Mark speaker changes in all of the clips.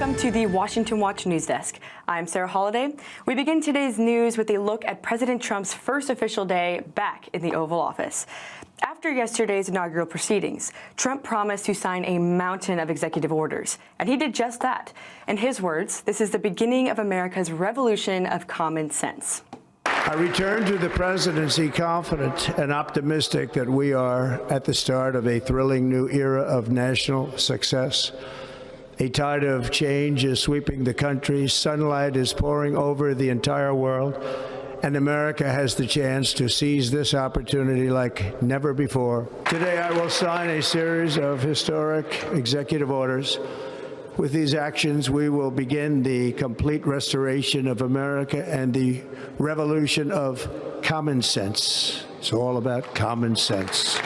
Speaker 1: Welcome to the Washington Watch News Desk. I'm Sarah Holliday. We begin today's news with a look at President Trump's first official day back in the Oval Office. After yesterday's inaugural proceedings, Trump promised to sign a mountain of executive orders, and he did just that. In his words, this is the beginning of America's revolution of common sense.
Speaker 2: I return to the presidency confident and optimistic that we are at the start of a thrilling new era of national success. A tide of change is sweeping the country, sunlight is pouring over the entire world, and America has the chance to seize this opportunity like never before. Today I will sign a series of historic executive orders. With these actions, we will begin the complete restoration of America and the revolution of common sense. It's all about common sense.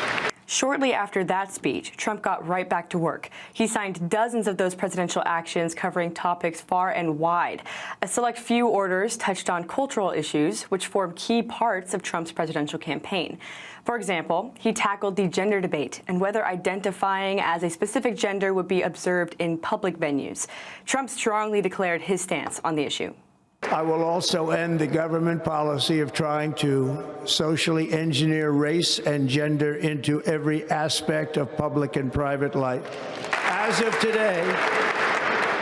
Speaker 1: Shortly after that speech, Trump got right back to work. He signed dozens of those presidential actions covering topics far and wide. A select few orders touched on cultural issues, which form key parts of Trump's presidential campaign. For example, he tackled the gender debate and whether identifying as a specific gender would be observed in public venues. Trump strongly declared his stance on the issue.
Speaker 2: I will also end the government policy of trying to socially engineer race and gender into every aspect of public and private life. As of today,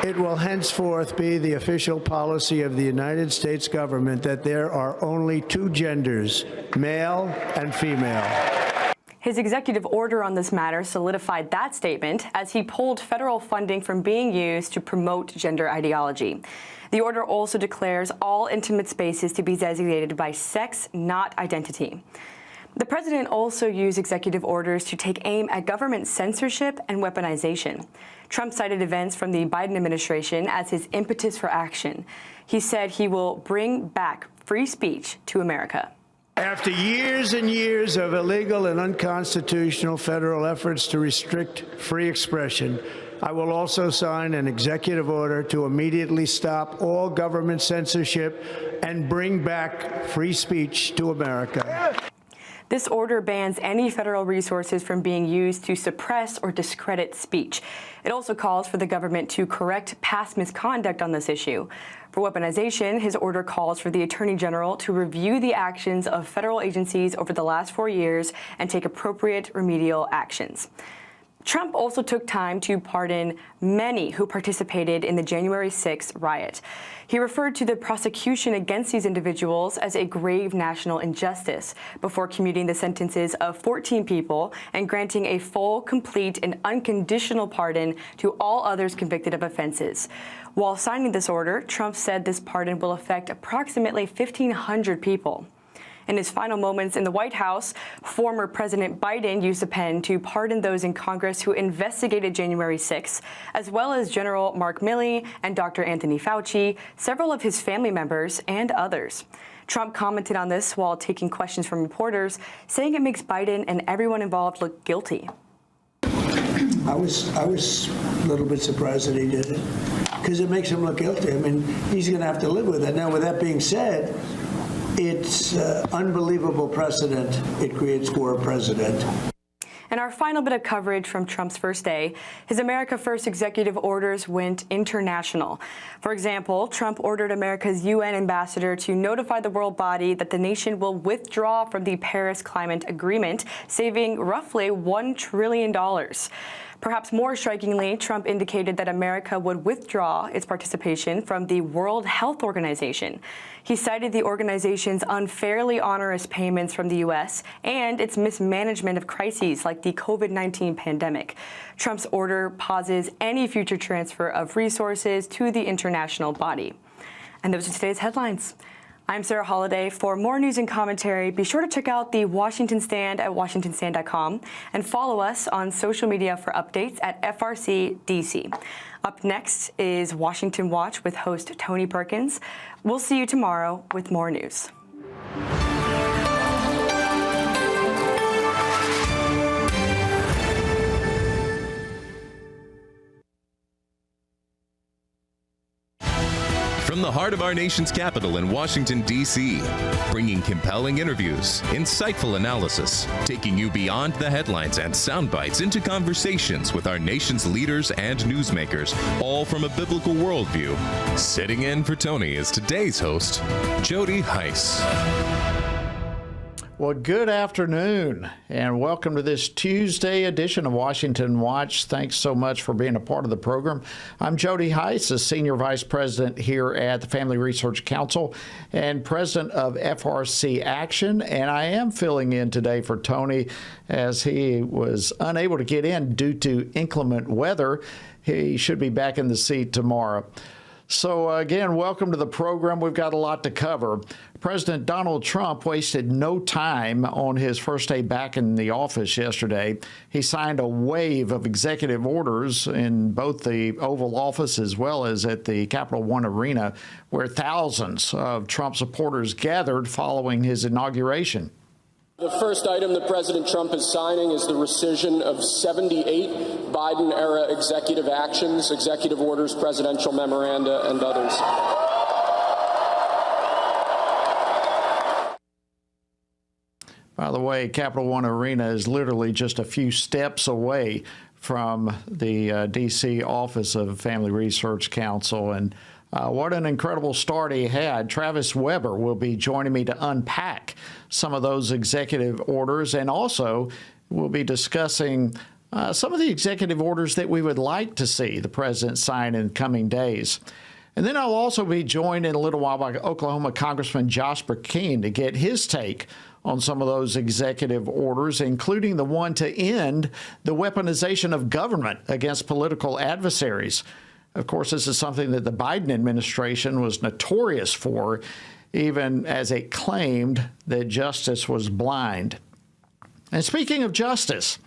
Speaker 2: it will henceforth be the official policy of the United States government that there are only two genders, male and female.
Speaker 1: His executive order on this matter solidified that statement as he pulled federal funding from being used to promote gender ideology. The order also declares all intimate spaces to be designated by sex, not identity. The president also used executive orders to take aim at government censorship and weaponization. Trump cited events from the Biden administration as his impetus for action. He said he will bring back free speech to America.
Speaker 2: After years and years of illegal and unconstitutional federal efforts to restrict free expression, I will also sign an executive order to immediately stop all government censorship and bring back free speech to America.
Speaker 1: This order bans any federal resources from being used to suppress or discredit speech. It also calls for the government to correct past misconduct on this issue. For weaponization, his order calls for the Attorney General to review the actions of federal agencies over the last 4 years and take appropriate remedial actions. Trump also took time to pardon many who participated in the January 6th riot. He referred to the prosecution against these individuals as a grave national injustice before commuting the sentences of 14 people and granting a full, complete, and unconditional pardon to all others convicted of offenses. While signing this order, Trump said this pardon will affect approximately 1,500 people. In his final moments in the White House, former President Biden used a pen to pardon those in Congress who investigated January 6th, as well as General Mark Milley and Dr. Anthony Fauci, several of his family members, and others. Trump commented on this while taking questions from reporters, saying it makes Biden and everyone involved look guilty.
Speaker 2: I was a little bit surprised that he did it, because it makes him look guilty. I mean, he's going to have to live with it. Now, with that being said, it's unbelievable precedent it creates for a president.
Speaker 1: And our final bit of coverage from Trump's first day, his America First executive orders went international. For example, Trump ordered America's UN ambassador to notify the world body that the nation will withdraw from the Paris Climate Agreement, saving roughly $1 trillion. Perhaps more strikingly, Trump indicated that America would withdraw its participation from the World Health Organization. He cited the organization's unfairly onerous payments from the U.S. and its mismanagement of crises like the COVID-19 pandemic. Trump's order pauses any future transfer of resources to the international body. And those are today's headlines. I'm Sarah Holliday. For more news and commentary, be sure to check out the Washington Stand at WashingtonStand.com and follow us on social media for updates at FRC-DC. Up next is Washington Watch with host Tony Perkins. We'll see you tomorrow with more news.
Speaker 3: from the heart of our nation's capital in Washington, D.C., bringing compelling interviews, insightful analysis, taking you beyond the headlines and sound bites into conversations with our nation's leaders and newsmakers, all from a biblical worldview. Sitting in for Tony is today's host, Jody Heiss.
Speaker 4: Well, good afternoon, and welcome to this Tuesday edition of Washington Watch. Thanks so much for being a part of the program. I'm Jody Heiss, the Senior Vice President here at the Family Research Council and President of FRC Action, and I am filling in today for Tony as he was unable to get in due to inclement weather. He should be back in the seat tomorrow. So again, welcome to the program. We've got a lot to cover. President Donald Trump wasted no time on his first day back in the office yesterday. He signed a wave of executive orders in both the Oval Office as well as at the Capital One Arena, where thousands of Trump supporters gathered following his inauguration.
Speaker 5: The first item that President Trump is signing is the rescission of 78 Biden-era executive actions, executive orders, presidential memoranda, and others.
Speaker 4: By the way, Capital One Arena is literally just a few steps away from the D.C. office of Family Research Council, and what an incredible start he had. Travis Weber will be joining me to unpack some of those executive orders, and also we'll be discussing some of the executive orders that we would like to see the president sign in coming days. And then I'll also be joined in a little while by Oklahoma Congressman Josh Perkins to get his take on some of those executive orders, including the one to end the weaponization of government against political adversaries. Of course, this is something that the Biden administration was notorious for, even as it claimed that justice was blind. And speaking of justice,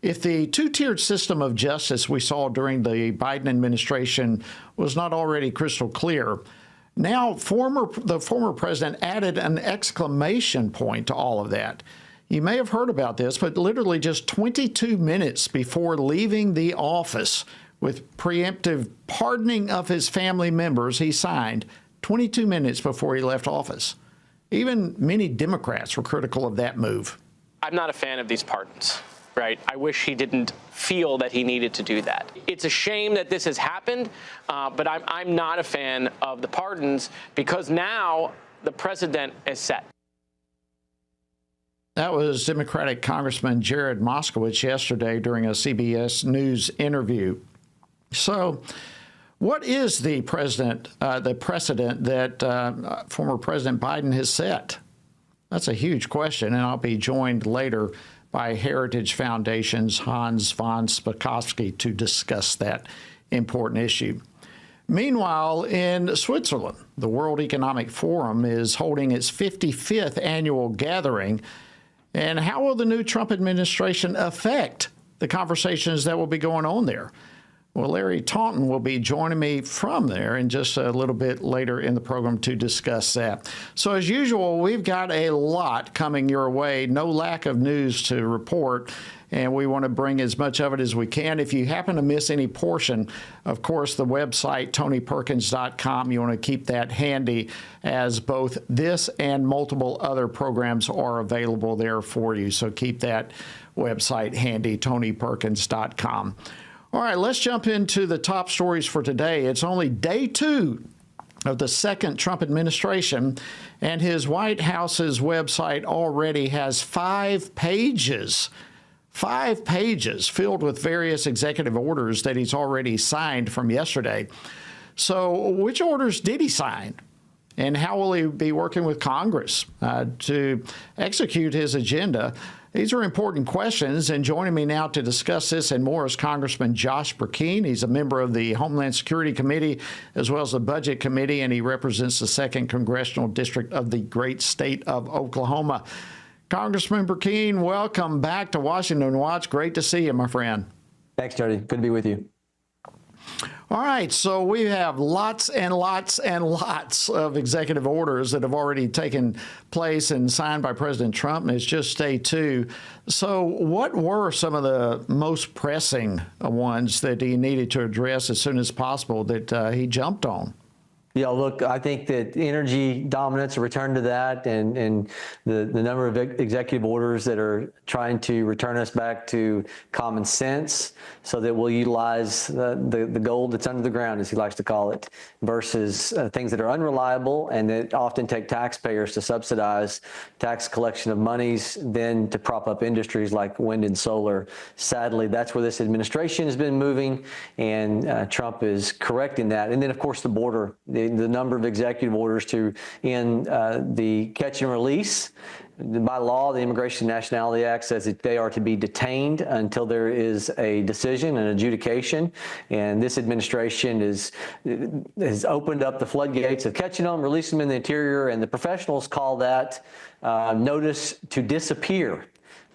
Speaker 4: if the two-tiered system of justice we saw during the Biden administration was not already crystal clear, now the former president added an exclamation point to all of that. You may have heard about this, but literally just 22 minutes before leaving the office, with preemptive pardoning of his family members, he signed 22 minutes before he left office. Even many Democrats were critical of that move.
Speaker 6: I'm not a fan of these pardons, right? I wish he didn't feel that he needed to do that. It's a shame that this has happened, but I'm not a fan of the pardons because now the president is set.
Speaker 4: That was Democratic Congressman Jared Moskowitz yesterday during a CBS News interview. So what is the precedent that former President Biden has set? That's a huge question, and I'll be joined later by Heritage Foundation's Hans von Spakovsky to discuss that important issue. Meanwhile, in Switzerland, the World Economic Forum is holding its 55th annual gathering. And how will the new Trump administration affect the conversations that will be going on there? Well, Larry Taunton will be joining me from there in just a little bit later in the program to discuss that. So as usual, we've got a lot coming your way, no lack of news to report, and we want to bring as much of it as we can. If you happen to miss any portion, of course, the website, TonyPerkins.com, you want to keep that handy as both this and multiple other programs are available there for you. So keep that website handy, TonyPerkins.com. All right, let's jump into the top stories for today. It's only day 2 of the second Trump administration, and his White House's website already has 5 pages filled with various executive orders that he's already signed from yesterday. So which orders did he sign? And how will he be working with Congress to execute his agenda? These are important questions, and joining me now to discuss this and more is Congressman Josh Perkins. He's a member of the Homeland Security Committee as well as the Budget Committee, and he represents the 2nd Congressional District of the great state of Oklahoma. Congressman Perkins, welcome back to Washington Watch. Great to see you, my friend.
Speaker 7: Thanks, Jody. Good to be with you.
Speaker 4: All right, so we have lots and lots and lots of executive orders that have already taken place and signed by President Trump, and it's just day 2. So what were some of the most pressing ones that he needed to address as soon as possible that he jumped on?
Speaker 7: Yeah, look, I think that energy dominance, a return to that, and the number of executive orders that are trying to return us back to common sense so that we'll utilize the gold that's under the ground, as he likes to call it, versus things that are unreliable and that often take taxpayers to subsidize tax collection of monies, then to prop up industries like wind and solar. Sadly, that's where this administration has been moving, and Trump is correcting that. And then, of course, the border. The number of executive orders to end the catch and release. By law, the Immigration and Nationality Act says that they are to be detained until there is a decision, an adjudication. And this administration has opened up the floodgates of catching them, releasing them in the interior, and the professionals call that notice to disappear.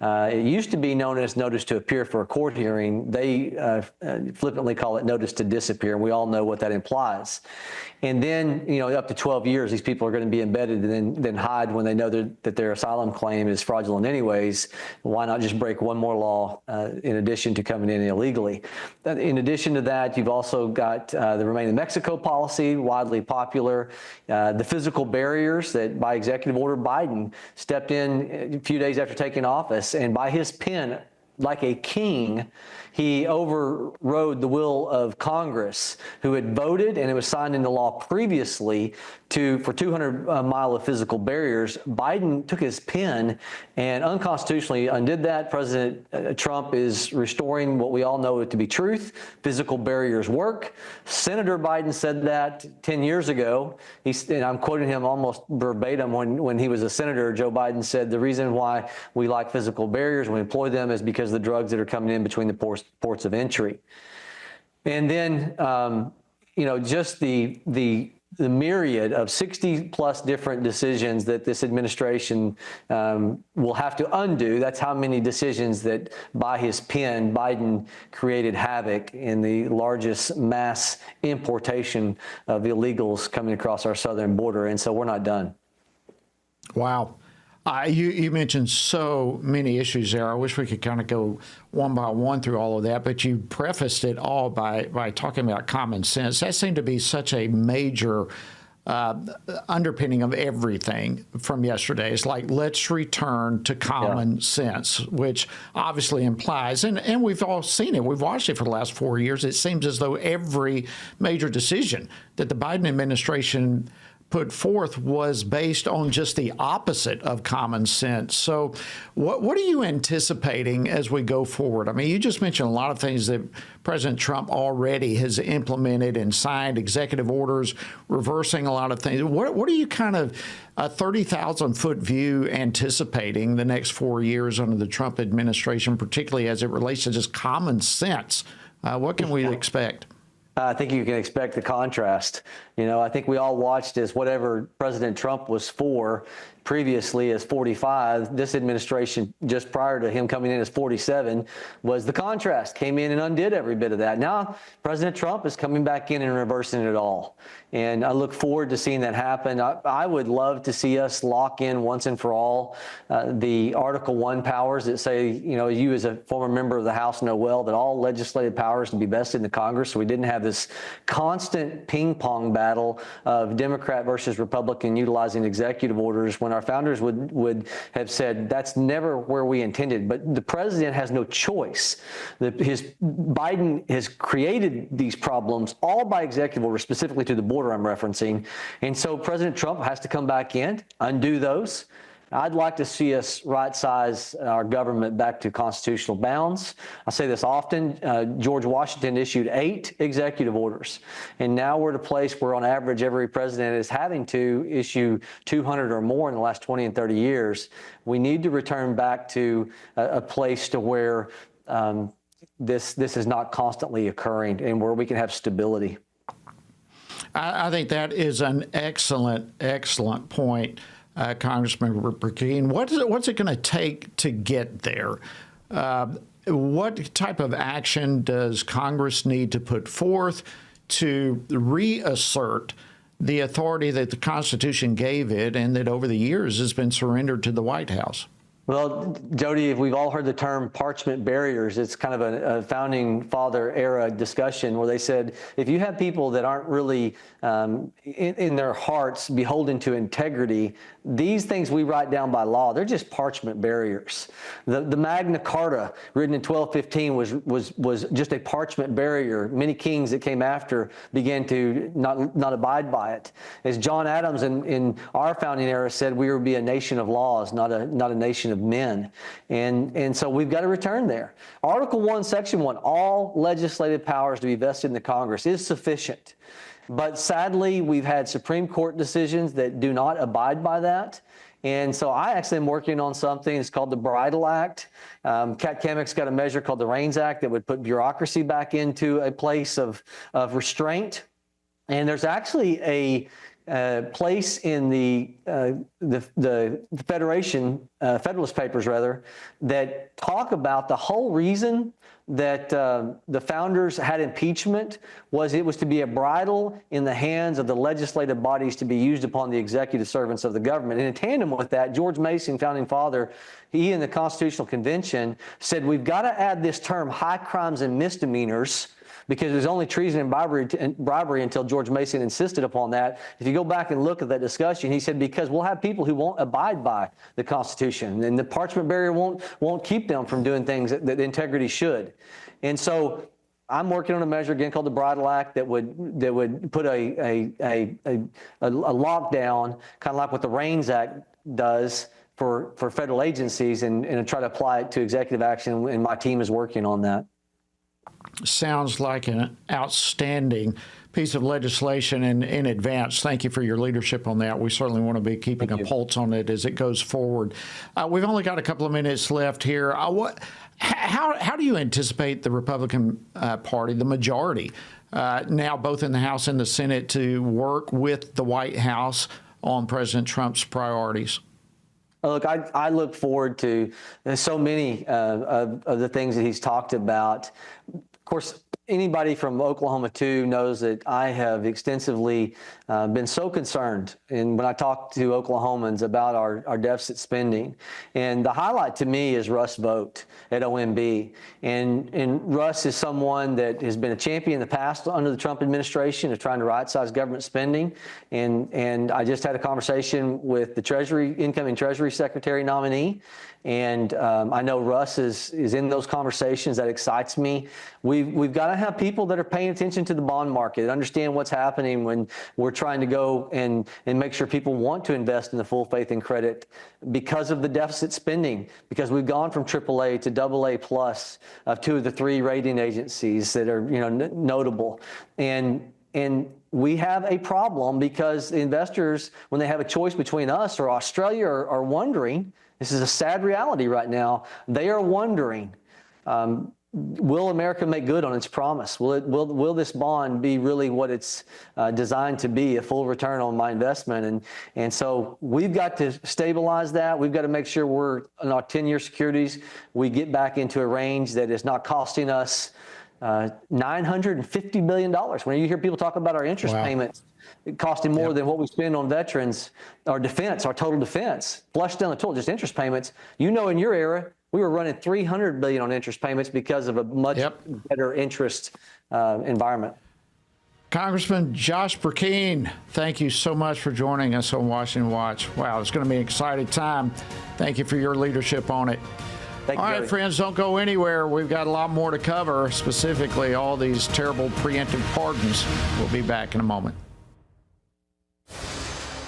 Speaker 7: It used to be known as notice to appear for a court hearing. They flippantly call it notice to disappear, and we all know what that implies. And then, up to 12 years, these people are going to be embedded and then hide when they know that their asylum claim is fraudulent anyways. Why not just break one more law in addition to coming in illegally? In addition to that, you've also got the Remain in Mexico policy, widely popular. The physical barriers that by executive order Biden stepped in a few days after taking office, and by his pen, like a king, he overrode the will of Congress, who had voted, and it was signed into law previously, for 200 mile of physical barriers. Biden took his pen and unconstitutionally undid that. President Trump is restoring what we all know to be truth. Physical barriers work. Senator Biden said that 10 years ago. And I'm quoting him almost verbatim. When he was a senator, Joe Biden said the reason why we like physical barriers, we employ them, is because of the drugs that are coming in between the ports of entry. And then, just the myriad of 60 plus different decisions that this administration will have to undo. That's how many decisions that by his pen, Biden created havoc in the largest mass importation of illegals coming across our southern border. And so we're not done.
Speaker 4: Wow. You mentioned so many issues there. I wish we could kind of go one by one through all of that, but you prefaced it all by talking about common sense. That seemed to be such a major underpinning of everything from yesterday. It's like, let's return to common sense, which obviously implies, and we've all seen it. We've watched it for the last 4 years. It seems as though every major decision that the Biden administration put forth was based on just the opposite of common sense. So what are you anticipating as we go forward? I mean, you just mentioned a lot of things that President Trump already has implemented and signed, executive orders, reversing a lot of things. What are you kind of a 30,000-foot view anticipating the next 4 years under the Trump administration, particularly as it relates to just common sense? What can we expect?
Speaker 7: I think you can expect the contrast. I think we all watched as whatever President Trump was for previously as 45, this administration just prior to him coming in as 47 was the contrast, came in and undid every bit of that. Now, President Trump is coming back in and reversing it all. And I look forward to seeing that happen. I would love to see us lock in once and for all the Article 1 powers that say, you as a former member of the House know well that all legislative powers to be vested in the Congress, so we didn't have this constant ping pong battle of Democrat versus Republican utilizing executive orders when our founders would have said that's never where we intended. But the president has no choice. Biden has created these problems all by executive order, specifically to the border I'm referencing. And so President Trump has to come back in, undo those. I'd like to see us right-size our government back to constitutional bounds. I say this often. George Washington issued 8 executive orders, and now we're at a place where, on average, every president is having to issue 200 or more in the last 20 and 30 years. We need to return back to a place to where this is not constantly occurring and where we can have stability.
Speaker 4: I think that is an excellent point. Congressman Perkins, what's it going to take to get there? What type of action does Congress need to put forth to reassert the authority that the Constitution gave it and that over the years has been surrendered to the White House?
Speaker 7: Well, Jody, we've all heard the term parchment barriers. It's kind of a founding father era discussion where they said, if you have people that aren't really in their hearts beholden to integrity, these things we write down by law, they're just parchment barriers. The Magna Carta, written in 1215, was just a parchment barrier. Many kings that came after began to not abide by it. As John Adams in our founding era said, we would be a nation of laws, not a nation of men. And so we've got to return there. Article 1, Section 1, all legislative powers to be vested in the Congress is sufficient. But sadly, we've had Supreme Court decisions that do not abide by that. And so I actually am working on something. It's called the Bridle Act. Kat Chemic's got a measure called the Reins Act that would put bureaucracy back into a place of restraint. And there's actually a place in the Federation, Federalist Papers rather, that talk about the whole reason that the founders had impeachment was it was to be a bridle in the hands of the legislative bodies to be used upon the executive servants of the government. And in tandem with that, George Mason, founding father, he in the Constitutional Convention said, we've got to add this term high crimes and misdemeanors, because there's only treason and bribery until George Mason insisted upon that. If you go back and look at that discussion, he said, because we'll have people who won't abide by the Constitution, and the parchment barrier won't keep them from doing things that integrity should. And so I'm working on a measure again called the Bridle Act that would put a lockdown, kind of like what the Reins Act does for federal agencies, and try to apply it to executive action. And my team is working on that.
Speaker 4: Sounds like an outstanding piece of legislation in advance. Thank you for your leadership on that. We certainly want to be keeping a pulse on it as it goes forward. We've only got a couple of minutes left here. How do you anticipate the Republican Party, the majority, now both in the House and the Senate, to work with the White House on President Trump's priorities?
Speaker 7: Look, I look forward to so many of the things that he's talked about. Of course, anybody from Oklahoma 2 knows that I have extensively been so concerned, and when I talk to Oklahomans about our deficit spending, and the highlight to me is Russ Vought at OMB, and Russ is someone that has been a champion in the past under the Trump administration of trying to right-size government spending, and I just had a conversation with the incoming Treasury Secretary nominee, and I know Russ is in those conversations. That excites me. We've got to have people that are paying attention to the bond market and understand what's happening when we're trying to go and make sure people want to invest in the full faith and credit because of the deficit spending, because we've gone from AAA to AA plus of 2 of the 3 rating agencies that are notable. And we have a problem because investors, when they have a choice between us or Australia, are wondering, this is a sad reality right now, they are wondering, will America make good on its promise? Will this bond be really what it's designed to be, a full return on my investment? And so we've got to stabilize that. We've got to make sure we're on our 10-year securities. We get back into a range that is not costing us $950 billion. When you hear people talk about our interest payments costing more than what we spend on veterans, our defense, our total defense, flushed down the toilet, just interest payments. In your era, we were running $300 billion on interest payments because of a much better interest environment.
Speaker 4: Congressman Josh Perkins, thank you so much for joining us on Washington Watch. Wow, it's going to be an exciting time. Thank you for your leadership on it. All right, friends, don't go anywhere. We've got a lot more to cover, specifically all these terrible preemptive pardons. We'll be back in a moment.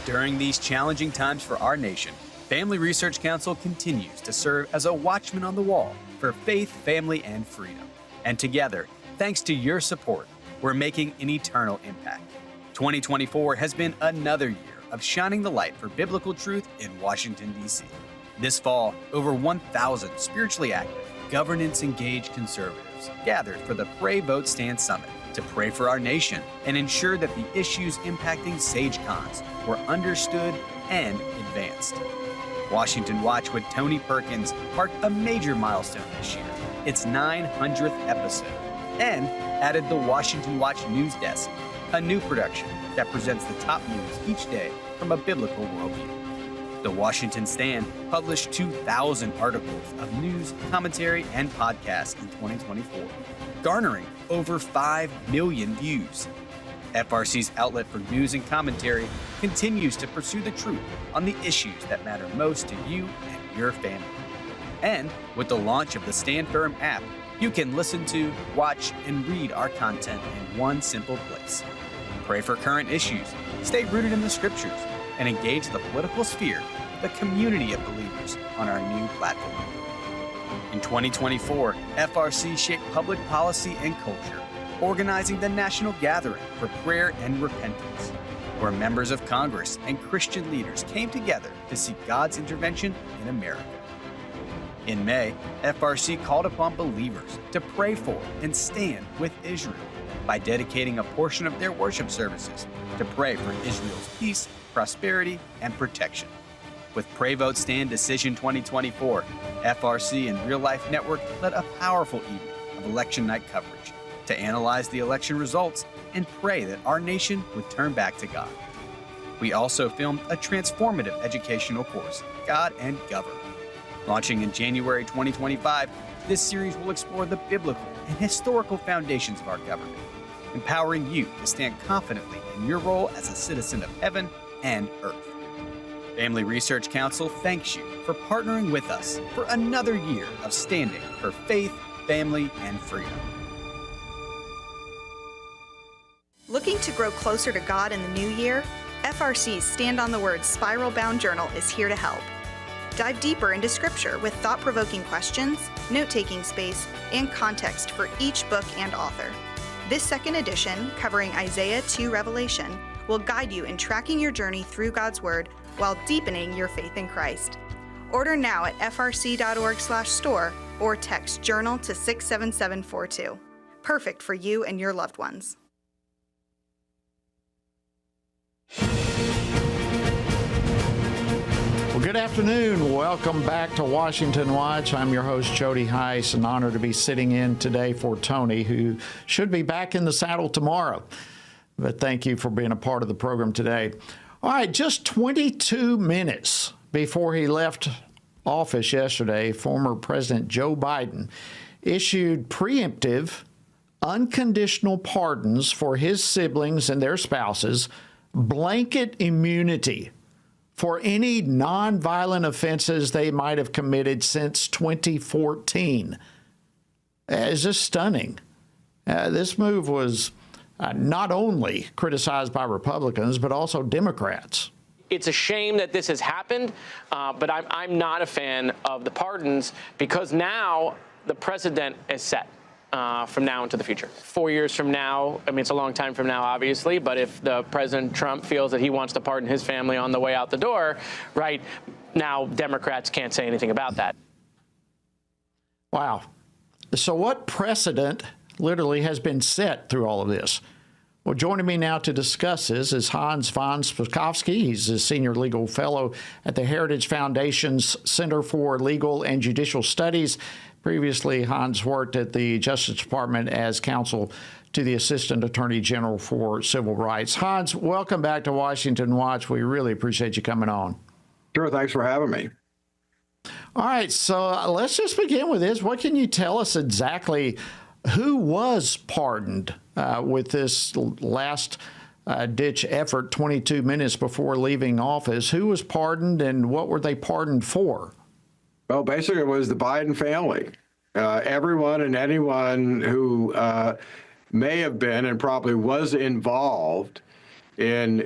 Speaker 8: During these challenging times for our nation, Family Research Council continues to serve as a watchman on the wall for faith, family, and freedom. And together, thanks to your support, we're making an eternal impact. 2024 has been another year of shining the light for biblical truth in Washington, D.C. This fall, over 1,000 spiritually active, governance-engaged conservatives gathered for the Pray, Vote, Stand Summit to pray for our nation and ensure that the issues impacting SageCons were understood and advanced. Washington Watch with Tony Perkins marked a major milestone this year, its 900th episode, and added the Washington Watch News Desk, a new production that presents the top news each day from a biblical worldview. The Washington Stand published 2,000 articles of news, commentary, and podcasts in 2024, garnering over 5 million views. FRC's outlet for news and commentary continues to pursue the truth on the issues that matter most to you and your family. And with the launch of the Stand Firm app, you can listen to, watch, and read our content in one simple place. Pray for current issues, stay rooted in the scriptures, and engage the political sphere with a community of believers on our new platform. In 2024, FRC shaped public policy and culture, organizing the National Gathering for Prayer and Repentance, where members of Congress and Christian leaders came together to seek God's intervention in America. In May, FRC called upon believers to pray for and stand with Israel by dedicating a portion of their worship services to pray for Israel's peace, prosperity, and protection. With Pray Vote Stand Decision 2024, FRC and Real Life Network led a powerful evening of election night coverage to analyze the election results and pray that our nation would turn back to God. We also filmed a transformative educational course, God and Government. Launching in January 2025, this series will explore the biblical and historical foundations of our government, empowering you to stand confidently in your role as a citizen of heaven and earth. Family Research Council thanks you for partnering with us for another year of standing for faith, family, and freedom.
Speaker 9: Looking to grow closer to God in the new year? FRC's Stand on the Word Spiral Bound Journal is here to help. Dive deeper into Scripture with thought-provoking questions, note-taking space, and context for each book and author. This second edition, covering Isaiah to Revelation, will guide you in tracking your journey through God's Word while deepening your faith in Christ. Order now at frc.org/store or text journal to 67742. Perfect for you and your loved ones.
Speaker 4: Well, good afternoon. Welcome back to Washington Watch. I'm your host, Jody Heiss. An honor to be sitting in today for Tony, who should be back in the saddle tomorrow. But thank you for being a part of the program today. All right, just 22 minutes before he left office yesterday, former President Joe Biden issued preemptive, unconditional pardons for his siblings and their spouses, blanket immunity for any nonviolent offenses they might have committed since 2014. It's just stunning. This move was not only criticized by Republicans, but also Democrats.
Speaker 6: It's a shame that this has happened, but I'm not a fan of the pardons because now the precedent is set from now into the future. 4 years from now, I mean, it's a long time from now, obviously, but if the President Trump feels that he wants to pardon his family on the way out the door, right, now Democrats can't say anything about that.
Speaker 4: Wow. So what precedent literally has been set through all of this? Well, joining me now to discuss this is Hans von Spakovsky. He's a senior legal fellow at the Heritage Foundation's Center for Legal and Judicial Studies. Previously, Hans worked at the Justice Department as counsel to the Assistant Attorney General for Civil Rights. Hans, welcome back to Washington Watch. We really appreciate you coming on.
Speaker 10: Sure, thanks for having me.
Speaker 4: All right, so let's just begin with this. What can you tell us exactly who was pardoned with this last ditch effort 22 minutes before leaving office? Who was pardoned and what were they pardoned for?
Speaker 10: Well, basically, it was the Biden family. Everyone and anyone who may have been and probably was involved in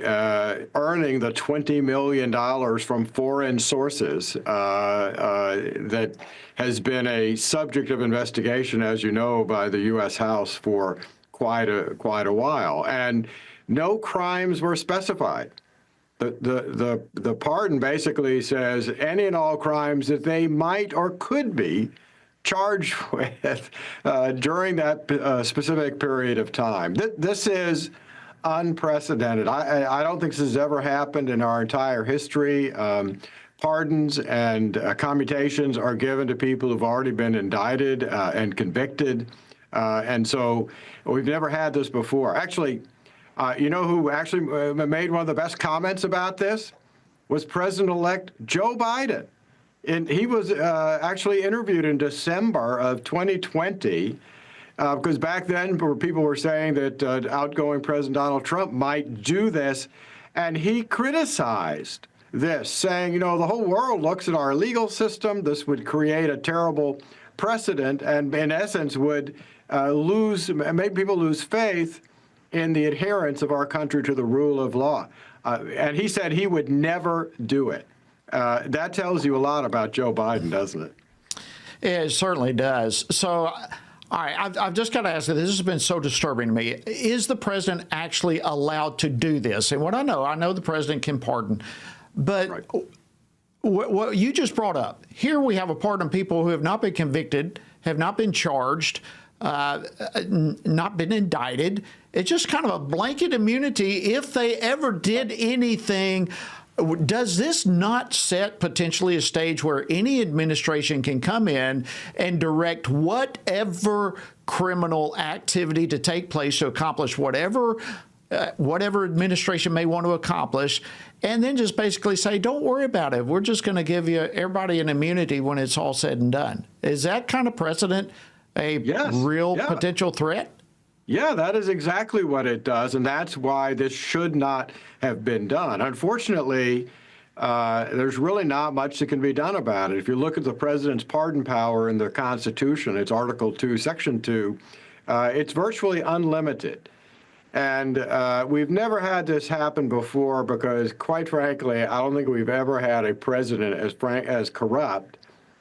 Speaker 10: earning the $20 million from foreign sources that has been a subject of investigation, as you know, by the U.S. House for quite a while. And no crimes were specified. The pardon basically says any and all crimes that they might or could be charged with during that specific period of time. This is unprecedented. I don't think this has ever happened in our entire history. Pardons and commutations are given to people who've already been indicted and convicted. And so we've never had this before. Actually, you know who actually made one of the best comments about this? was President-elect Joe Biden. And he was actually interviewed in December of 2020, because back then people were saying that outgoing President Donald Trump might do this, and he criticized this, saying, you know, the whole world looks at our legal system. This would create a terrible precedent and, in essence, would make people lose faith in the adherence of our country to the rule of law. And he said he would never do it. That tells you a lot about Joe Biden, doesn't it?
Speaker 4: It certainly does. So, all right, I've just got to ask you, this has been so disturbing to me. Is the president actually allowed to do this? And what I know the president can pardon, but right. What you just brought up, here we have a pardon of people who have not been convicted, have not been charged, not been indicted. It's just kind of a blanket immunity if they ever did anything. Does this not set potentially a stage where any administration can come in and direct whatever criminal activity to take place to accomplish whatever administration may want to accomplish, and then just basically say, don't worry about it. We're just going to give everybody an immunity when it's all said and done. Is that kind of precedent a real potential threat?
Speaker 10: Yeah, that is exactly what it does, and that's why this should not have been done. Unfortunately, there's really not much that can be done about it. If you look at the president's pardon power in the Constitution, it's Article 2, Section 2, it's virtually unlimited. And we've never had this happen before because, quite frankly, I don't think we've ever had a president as corrupt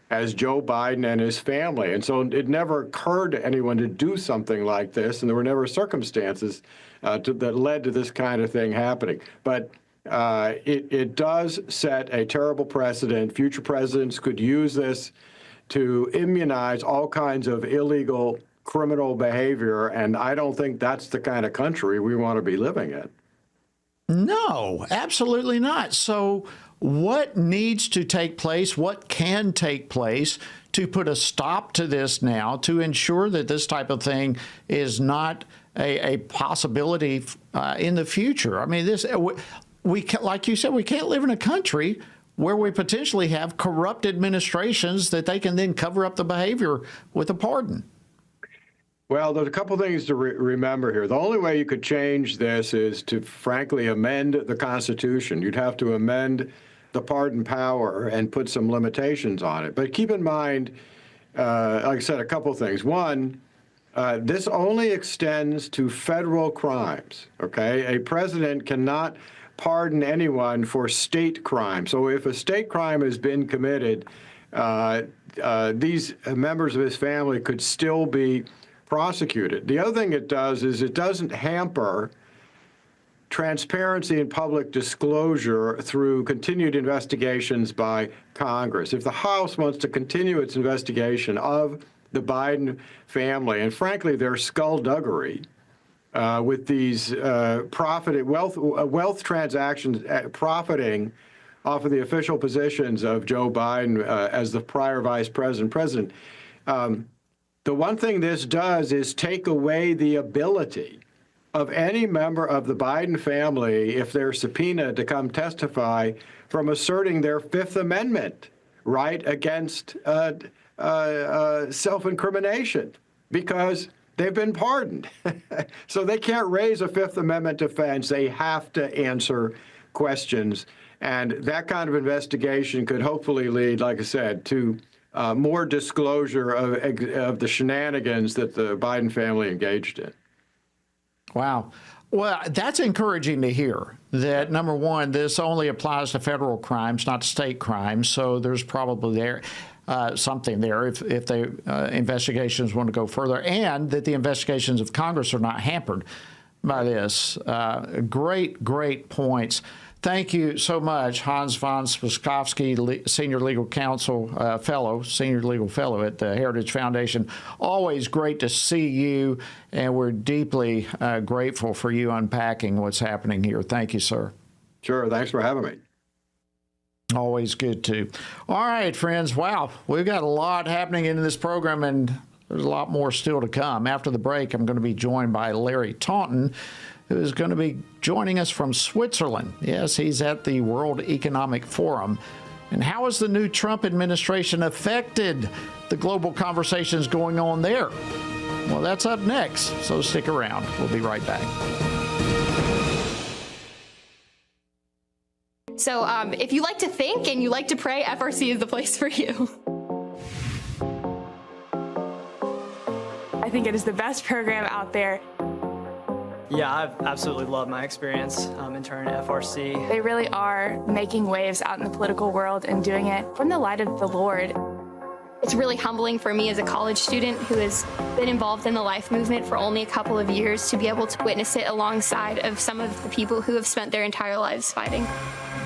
Speaker 10: as Joe Biden and his family. And so it never occurred to anyone to do something like this, and there were never circumstances that led to this kind of thing happening. But it does set a terrible precedent. Future presidents could use this to immunize all kinds of illegal criminal behavior, and I don't think that's the kind of country we want to be living in.
Speaker 4: No, absolutely not. So what needs to take place, what can take place to put a stop to this now, to ensure that this type of thing is not a possibility in the future? I mean, like you said, we can't live in a country where we potentially have corrupt administrations that they can then cover up the behavior with a pardon.
Speaker 10: Well, there's a couple things to remember here. The only way you could change this is to, frankly, amend the Constitution. You'd have to amend the pardon power and put some limitations on it. But keep in mind, like I said, a couple things. One, this only extends to federal crimes, okay? A president cannot pardon anyone for state crime. So if a state crime has been committed, these members of his family could still be prosecuted. The other thing it does is it doesn't hamper transparency and public disclosure through continued investigations by Congress. If the House wants to continue its investigation of the Biden family and, frankly, their skullduggery with these wealth transactions, profiting off of the official positions of Joe Biden as the prior vice president, the one thing this does is take away the ability of any member of the Biden family, if they're subpoenaed to come testify, from asserting their Fifth Amendment right against self-incrimination, because they've been pardoned. So they can't raise a Fifth Amendment defense. They have to answer questions. And that kind of investigation could hopefully lead, like I said, to more disclosure of the shenanigans that the Biden family engaged in.
Speaker 4: Wow. Well, that's encouraging to hear that, number one, this only applies to federal crimes, not state crimes. So there's probably something there if the investigations want to go further, and that the investigations of Congress are not hampered by this. Great points. Thank you so much, Hans von Spakovsky, Senior Legal Fellow at the Heritage Foundation. Always great to see you, and we're deeply grateful for you unpacking what's happening here. Thank you, sir.
Speaker 10: Sure. Thanks for having me.
Speaker 4: Always good to. All right, friends. Wow, we've got a lot happening in this program, and there's a lot more still to come. After the break, I'm going to be joined by Larry Taunton. who is going to be joining us from Switzerland. Yes, he's at the World Economic Forum. And how has the new Trump administration affected the global conversations going on there? Well, that's up next, so stick around. We'll be right back.
Speaker 11: So if you like to think and you like to pray, FRC is the place for you.
Speaker 12: I think it is the best program out there.
Speaker 13: Yeah, I've absolutely loved my experience interning at FRC.
Speaker 12: They really are making waves out in the political world and doing it from the light of the Lord.
Speaker 11: It's really humbling for me as a college student who has been involved in the life movement for only a couple of years to be able to witness it alongside of some of the people who have spent their entire lives fighting.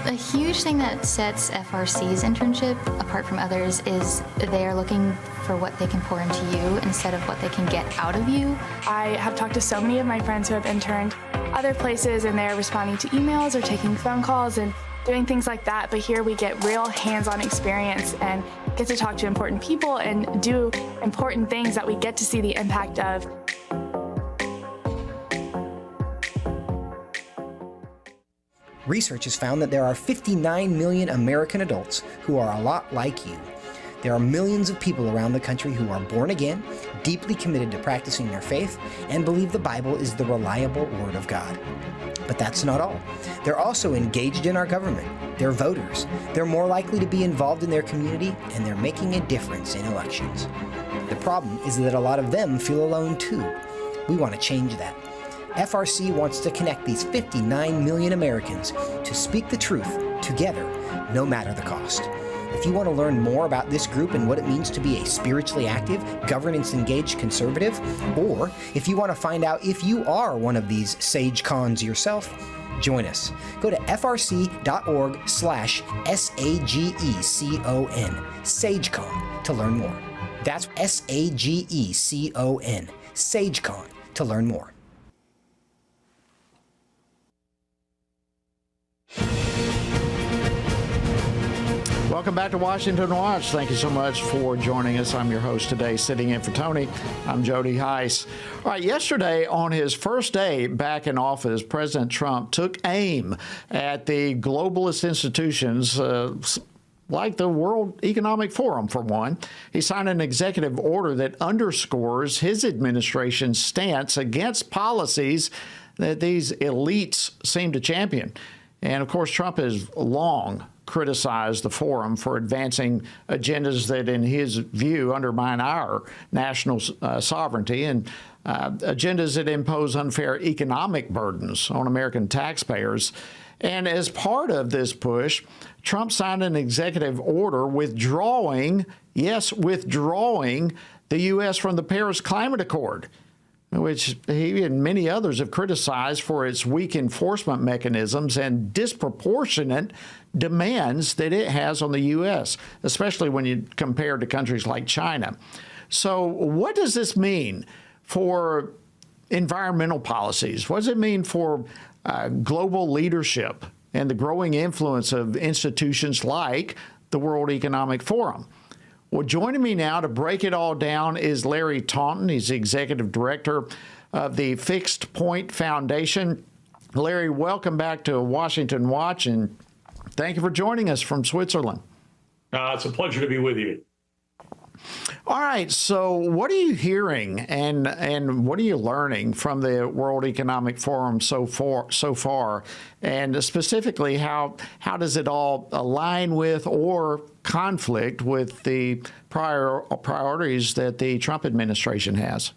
Speaker 14: A huge thing that sets FRC's internship apart from others is they are looking for what they can pour into you instead of what they can get out of you.
Speaker 12: I have talked to so many of my friends who have interned other places, and they're responding to emails or taking phone calls and doing things like that. But here we get real hands-on experience and get to talk to important people and do important things that we get to see the impact of.
Speaker 15: Research has found that there are 59 million American adults who are a lot like you. There are millions of people around the country who are born again, deeply committed to practicing their faith, and believe the Bible is the reliable Word of God. But that's not all. They're also engaged in our government. They're voters. They're more likely to be involved in their community, and they're making a difference in elections. The problem is that a lot of them feel alone too. We want to change that. FRC wants to connect these 59 million Americans to speak the truth together, no matter the cost. If you want to learn more about this group and what it means to be a spiritually active, governance-engaged conservative, or if you want to find out if you are one of these sage cons yourself, join us. Go to frc.org/SAGECON, SageCon, to learn more. That's SAGECON, SageCon, to learn more.
Speaker 4: Welcome back to Washington Watch. Thank you so much for joining us. I'm your host today, sitting in for Tony. I'm Jody Heiss. All right, yesterday on his first day back in office, President Trump took aim at the globalist institutions like the World Economic Forum, for one. He signed an executive order that underscores his administration's stance against policies that these elites seem to champion. And of course, Trump has long criticized the forum for advancing agendas that, in his view, undermine our national sovereignty and agendas that impose unfair economic burdens on American taxpayers. And as part of this push, Trump signed an executive order withdrawing the U.S. from the Paris Climate Accord, which he and many others have criticized for its weak enforcement mechanisms and disproportionate demands that it has on the U.S., especially when you compare to countries like China. So what does this mean for environmental policies? What does it mean for global leadership and the growing influence of institutions like the World Economic Forum? Well, joining me now to break it all down is Larry Taunton. He's the executive director of the Fixed Point Foundation. Larry, welcome back to Washington Watch, and thank you for joining us from Switzerland.
Speaker 16: It's a pleasure to be with you.
Speaker 4: All right, so what are you hearing and what are you learning from the World Economic Forum so far, and specifically how does it all align with or conflict with the priorities that the Trump administration has?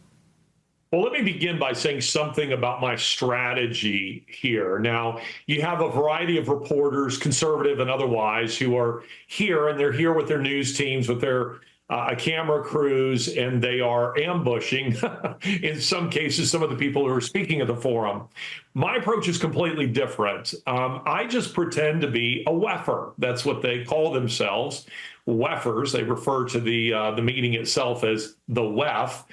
Speaker 16: Well, let me begin by saying something about my strategy here. Now, you have a variety of reporters, conservative and otherwise, who are here, and they're here with their news teams, with their camera crews, and they are ambushing, in some cases, some of the people who are speaking at the forum. My approach is completely different. I just pretend to be a WEFer. That's what they call themselves, WEFers. They refer to the meeting itself as the WEF.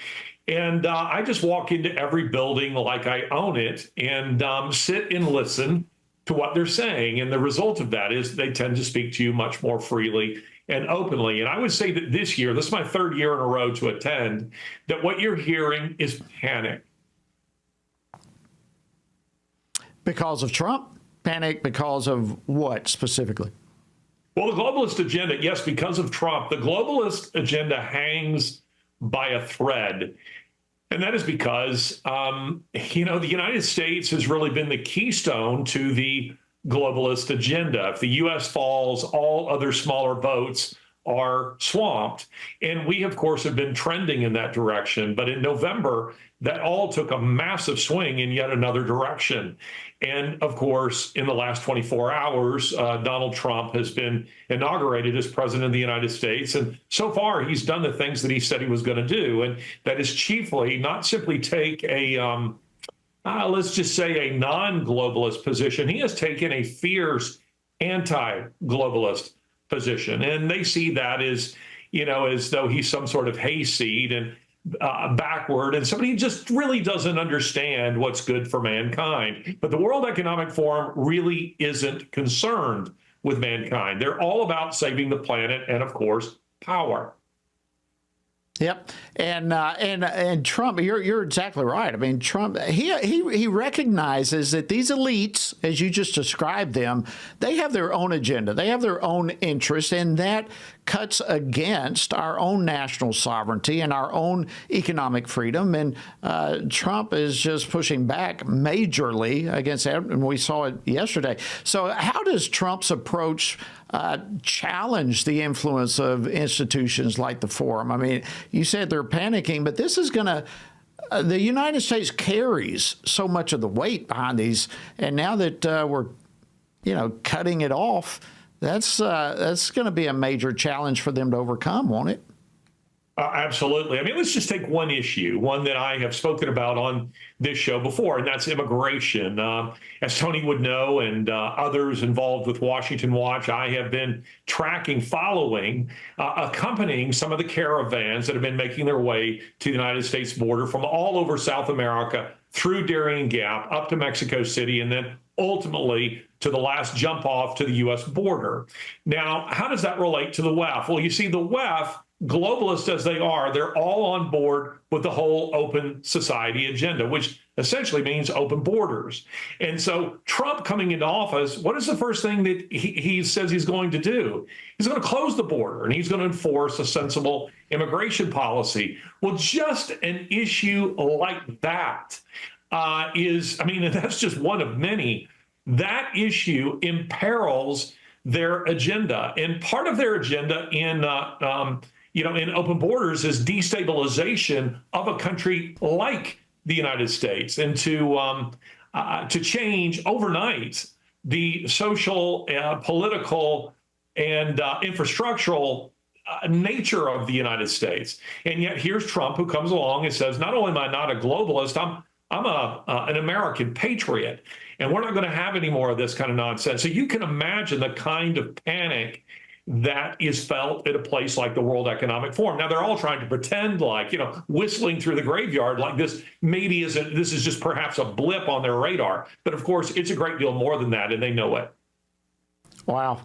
Speaker 16: And I just walk into every building like I own it and sit and listen to what they're saying. And the result of that is they tend to speak to you much more freely and openly. And I would say that this year, this is my third year in a row to attend, that what you're hearing is panic.
Speaker 4: Because of Trump? Panic because of what specifically?
Speaker 16: Well, the globalist agenda, yes, because of Trump. The globalist agenda hangs by a thread. And that is because, the United States has really been the keystone to the globalist agenda. If the U.S. falls, all other smaller boats are swamped. And we, of course, have been trending in that direction. But in November, that all took a massive swing in yet another direction. And of course, in the last 24 hours, Donald Trump has been inaugurated as president of the United States. And so far, he's done the things that he said he was going to do. And that is chiefly not simply take a, let's just say, a non-globalist position. He has taken a fierce anti-globalist position. And they see that as, as though he's some sort of hayseed and backward and somebody who just really doesn't understand what's good for mankind. But the World Economic Forum really isn't concerned with mankind. They're all about saving the planet and, of course, power.
Speaker 4: Yep, and Trump, you're exactly right. I mean, Trump, he recognizes that these elites, as you just described them, they have their own agenda, they have their own interest, and that cuts against our own national sovereignty and our own economic freedom. And Trump is just pushing back majorly against that, and we saw it yesterday. So, how does Trump's approach challenge the influence of institutions like the Forum? I mean, you said they're panicking, but this is going to, the United States carries so much of the weight behind these. And now that we're, cutting it off, that's going to be a major challenge for them to overcome, won't it?
Speaker 16: Absolutely. I mean, let's just take one issue, one that I have spoken about on this show before, and that's immigration. As Tony would know, and others involved with Washington Watch, I have been tracking, following, accompanying some of the caravans that have been making their way to the United States border from all over South America, through Darien Gap, up to Mexico City, and then ultimately to the last jump off to the U.S. border. Now, how does that relate to the WEF? Well, you see, the WEF, globalist as they are, they're all on board with the whole open society agenda, which essentially means open borders. And so Trump coming into office, what is the first thing that he says he's going to do? He's going to close the border, and he's going to enforce a sensible immigration policy. Well, just an issue like that that's just one of many. That issue imperils their agenda. And part of their agenda in open borders is destabilization of a country like the United States, and to change overnight the social, political, and infrastructural nature of the United States. And yet here's Trump, who comes along and says, not only am I not a globalist, I'm an American patriot, and we're not going to have any more of this kind of nonsense. So you can imagine the kind of panic that is felt at a place like the World Economic Forum. Now, they're all trying to pretend like, whistling through the graveyard, like this is just perhaps a blip on their radar. But of course, it's a great deal more than that, and they know it.
Speaker 4: Wow.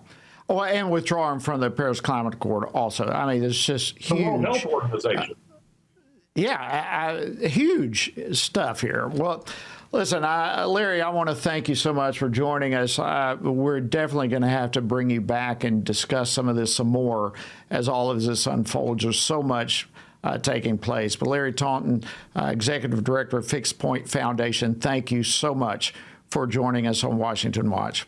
Speaker 4: Oh, and withdrawing from the Paris Climate Accord also. I mean, it's just huge.
Speaker 16: The World Health Organization.
Speaker 4: Huge stuff here. Well, listen, Larry, I want to thank you so much for joining us. We're definitely going to have to bring you back and discuss some of this some more as all of this unfolds. There's so much taking place. But Larry Taunton, Executive Director of Fixed Point Foundation, thank you so much for joining us on Washington Watch.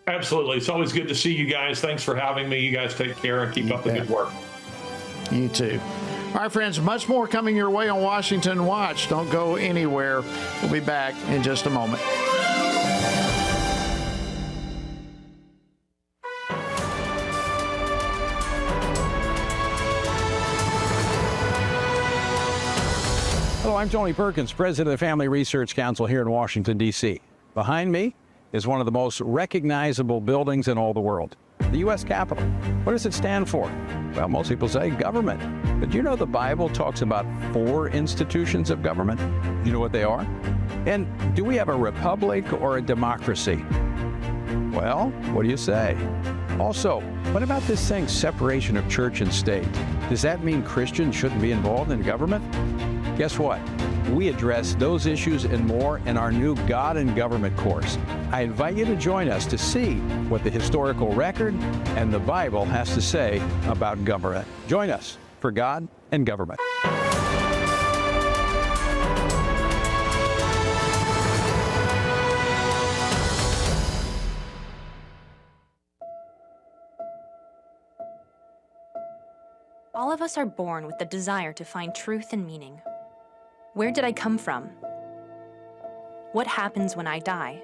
Speaker 16: Absolutely. It's always good to see you guys. Thanks for having me. You guys take care and keep up the good work.
Speaker 4: You too. All right, friends, much more coming your way on Washington Watch. Don't go anywhere. We'll be back in just a moment.
Speaker 17: Hello, I'm Tony Perkins, president of the Family Research Council here in Washington, D.C. Behind me is one of the most recognizable buildings in all the world, the U.S. Capitol. What does it stand for? Well, most people say government. But you know the Bible talks about 4 institutions of government? You know what they are? And do we have a republic or a democracy? Well, what do you say? Also, what about this thing, separation of church and state? Does that mean Christians shouldn't be involved in government? Guess what? We address those issues and more in our new God and Government course. I invite you to join us to see what the historical record and the Bible has to say about government. Join us for God and Government.
Speaker 18: All of us are born with the desire to find truth and meaning. Where did I come from? What happens when I die?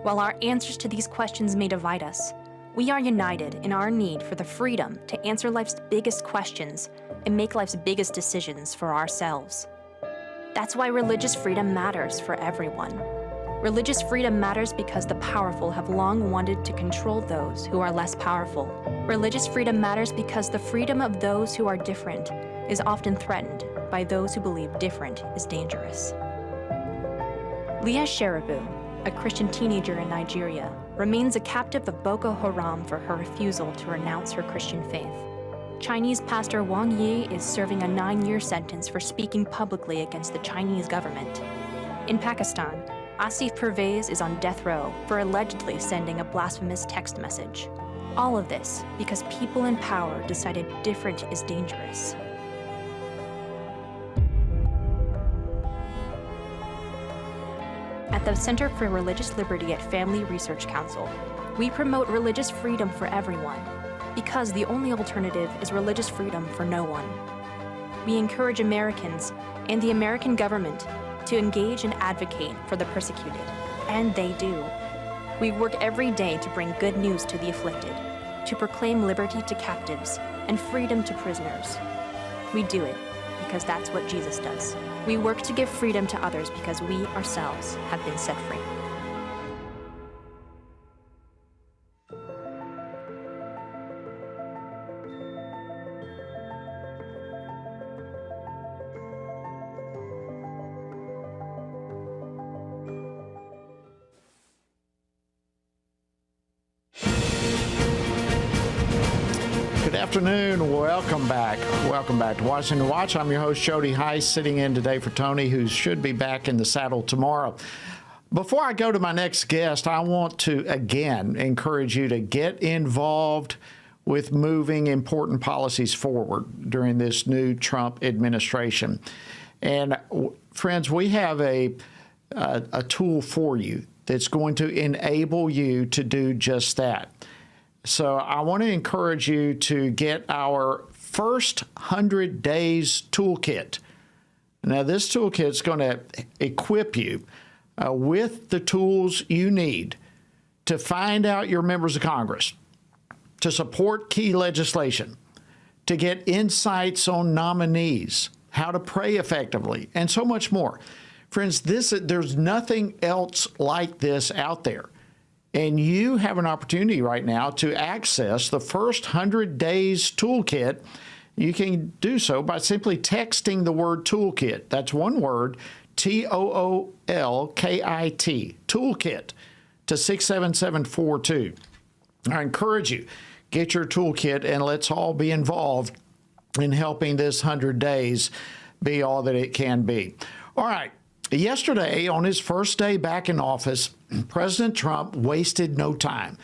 Speaker 18: While our answers to these questions may divide us, we are united in our need for the freedom to answer life's biggest questions and make life's biggest decisions for ourselves. That's why religious freedom matters for everyone. Religious freedom matters because the powerful have long wanted to control those who are less powerful. Religious freedom matters because the freedom of those who are different is often threatened by those who believe different is dangerous. Leah Sheribu, a Christian teenager in Nigeria, remains a captive of Boko Haram for her refusal to renounce her Christian faith. Chinese pastor Wang Yi is serving a 9-year sentence for speaking publicly against the Chinese government. In Pakistan, Asif Pervez is on death row for allegedly sending a blasphemous text message. All of this because people in power decided different is dangerous. At the Center for Religious Liberty at Family Research Council, we promote religious freedom for everyone because the only alternative is religious freedom for no one. We encourage Americans and the American government to engage and advocate for the persecuted, and they do. We work every day to bring good news to the afflicted, to proclaim liberty to captives and freedom to prisoners. We do it because that's what Jesus does. We work to give freedom to others because we ourselves have been set free.
Speaker 4: Good afternoon. Welcome back. Welcome back to Washington Watch. I'm your host, Jody Heiss, sitting in today for Tony, who should be back in the saddle tomorrow. Before I go to my next guest, I want to, again, encourage you to get involved with moving important policies forward during this new Trump administration. And friends, we have a tool for you that's going to enable you to do just that. So I want to encourage you to get our first 100 days toolkit. Now, this toolkit is going to equip you with the tools you need to find out your members of Congress, to support key legislation, to get insights on nominees, how to pray effectively, and so much more. Friends, there's nothing else like this out there. And you have an opportunity right now to access the first 100 days toolkit. You can do so by simply texting the word toolkit. That's one word, TOOLKIT, toolkit, to 67742. I encourage you, get your toolkit and let's all be involved in helping this 100 days be all that it can be. All right. Yesterday, on his first day back in office, President Trump wasted no time.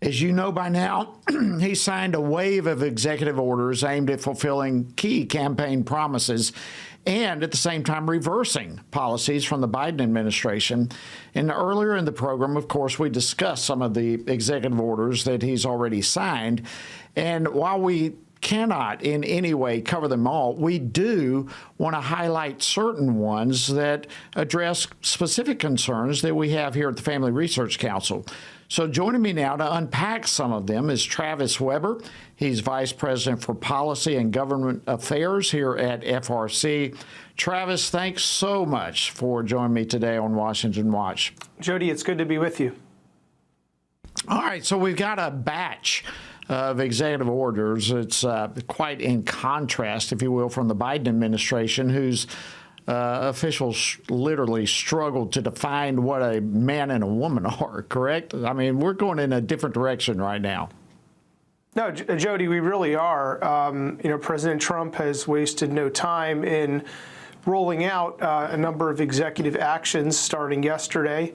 Speaker 4: As you know by now, he signed a wave of executive orders aimed at fulfilling key campaign promises and at the same time reversing policies from the Biden administration. And earlier in the program, of course, we discussed some of the executive orders that he's already signed. And while we cannot in any way cover them all, we do want to highlight certain ones that address specific concerns that we have here at the Family Research Council. So joining me now to unpack some of them is Travis Weber. He's Vice President for Policy and Government Affairs here at FRC. Travis, thanks so much for joining me today on Washington Watch.
Speaker 19: Jody, it's good to be with you.
Speaker 4: All right, so we've got a batch of executive orders. It's quite in contrast, if you will, from the Biden administration, whose officials literally struggled to define what a man and a woman are, correct? I mean, we're going in a different direction right now.
Speaker 19: No, Jody, we really are. President Trump has wasted no time in rolling out a number of executive actions starting yesterday,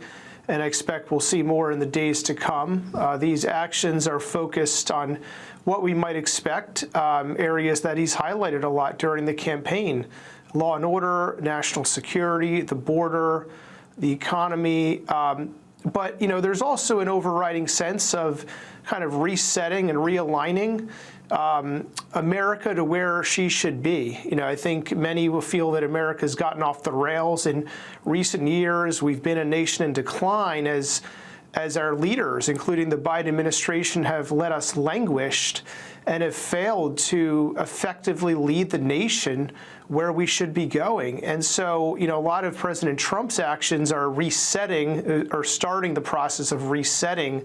Speaker 19: and I expect we'll see more in the days to come. These actions are focused on what we might expect, areas that he's highlighted a lot during the campaign: law and order, national security, the border, the economy. But, there's also an overriding sense of kind of resetting and realigning America to where she should be. I think many will feel that America's gotten off the rails in recent years. We've been a nation in decline as our leaders, including the Biden administration, have let us languished and have failed to effectively lead the nation where we should be going. And so, a lot of President Trump's actions are resetting or starting the process of resetting